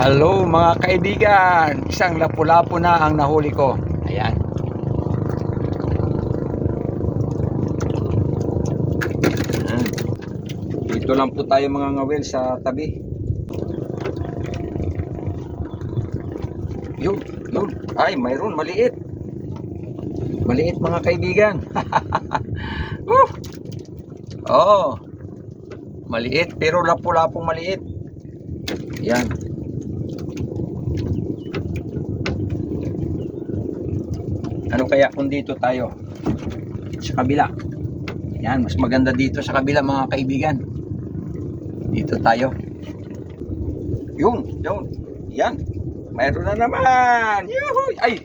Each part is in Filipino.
Hello mga kaibigan, isang lapu-lapu na ang nahuli ko. Ayan. Dito lang po tayo mga ngawil sa tabi. Yun. Ay, mayroon maliit. Maliit mga kaibigan. Oh. Maliit pero lapu-lapong maliit. Yan. Ano kaya kung dito tayo sa kabila? Yan, mas maganda dito sa kabila mga kaibigan. Dito tayo. Yun. Yan. Mayroon na naman. Yuhu! Ay,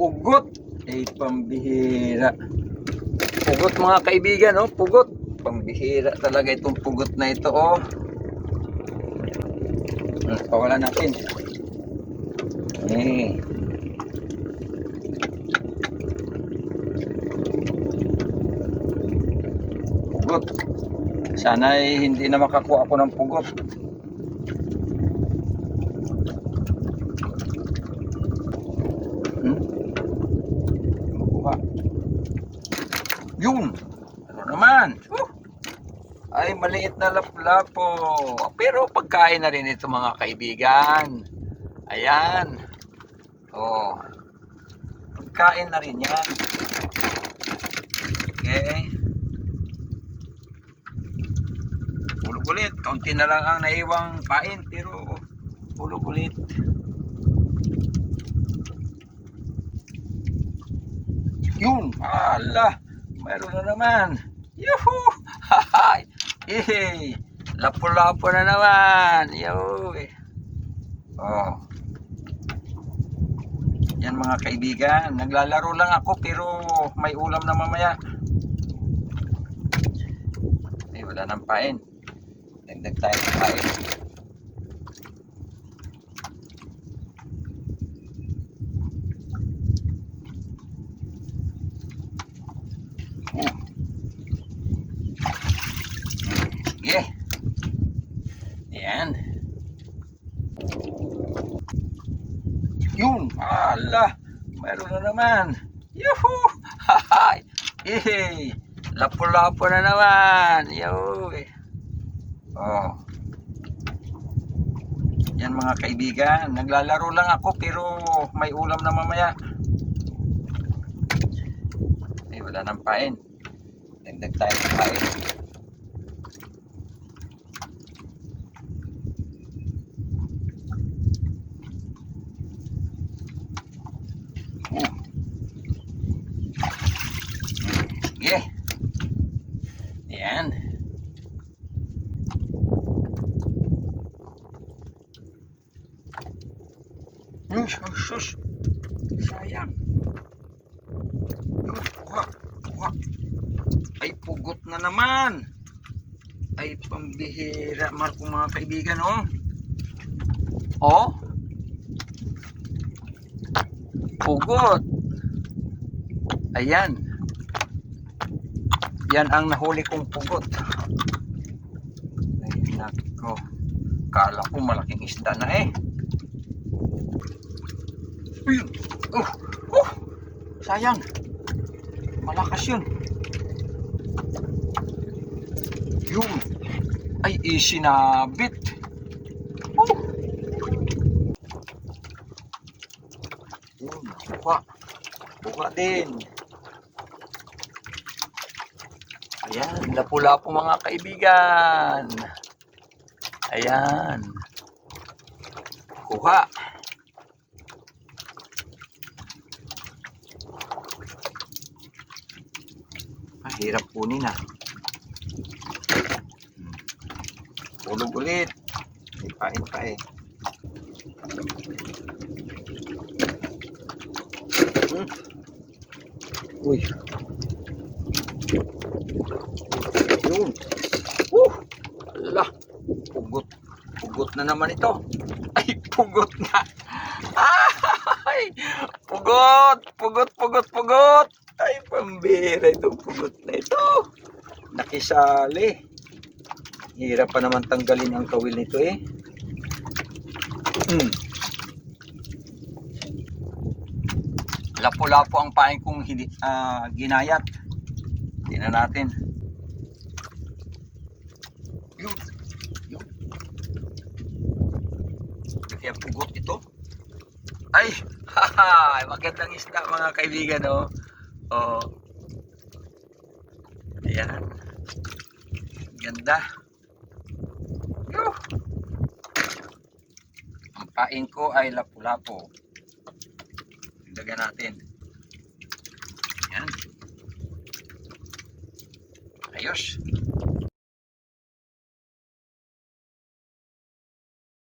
pugot. Ay, pambihira. Pugot mga kaibigan, oh, pugot. Pambihira talaga itong pugot na ito, oh. Pawalan natin. Pugot. Sana ay hindi na makakuha ako ng pugot. Makuha. Yun. Ano naman? Ay, maliit na lapu-lapo. Pero pagkain na rin ito mga kaibigan. Ayan. Oh. Pagkain na rin yan. Okay. Hulog ulit. Kaunti na lang ang naiwang pain. Pero hulog ulit. Yun. Ala. Mayroon na naman. Yuhu. Hahay. Lapu-lapu na naman. Yoy. Oh. Yan mga kaibigan. Naglalaro lang ako pero may ulam na mamaya. Ay, wala nang pain. Dagdag tayo ng pain. Sige. Ayan. Yun. Ala. Mayroon na naman. Yuhu. Hahay. Lapu-lapu na naman. Yoy. Oh. Yan mga kaibigan. Naglalaro lang ako pero may ulam na mamaya. Ay, wala nang pain. Dagdag tayo ng pain. Sige. Ayan. Sus. Sayang. Kuha. Ay, pugot na naman. Ay, pambihira mga kaibigan, oh. Oh. Pugot. Ayan. Yan ang nahuli kong pugot. Ay, nako. Kala ko malaking isda na eh. Ayun. Sayang. Malakas yun. Yun. Ay, isinabit. Yun, buka din. Ayan, lapu-lapu mga kaibigan. Ayan. Kuha. Hirap kunin ah. Tulog ulit. May pain pa eh. Uy. Yun. Ala. Pugot na naman ito. Ay, pugot na. Ay, pugot. Ay, pambira itong pugot na ito. Nakisali. Hirap pa naman tanggalin ang kawil nito eh. Mm. Lapo-lapo ang pain kong ginayat. Tingnan natin. Yun. Yun. Kaya pugot ito. Ay! Haha! Magandang isda mga kaibigan, oh. Oh. Ayan. Ganda. Yuh! Ang pain ko ay lapu-lapo. Dagdagan natin. Ayan. Ayos.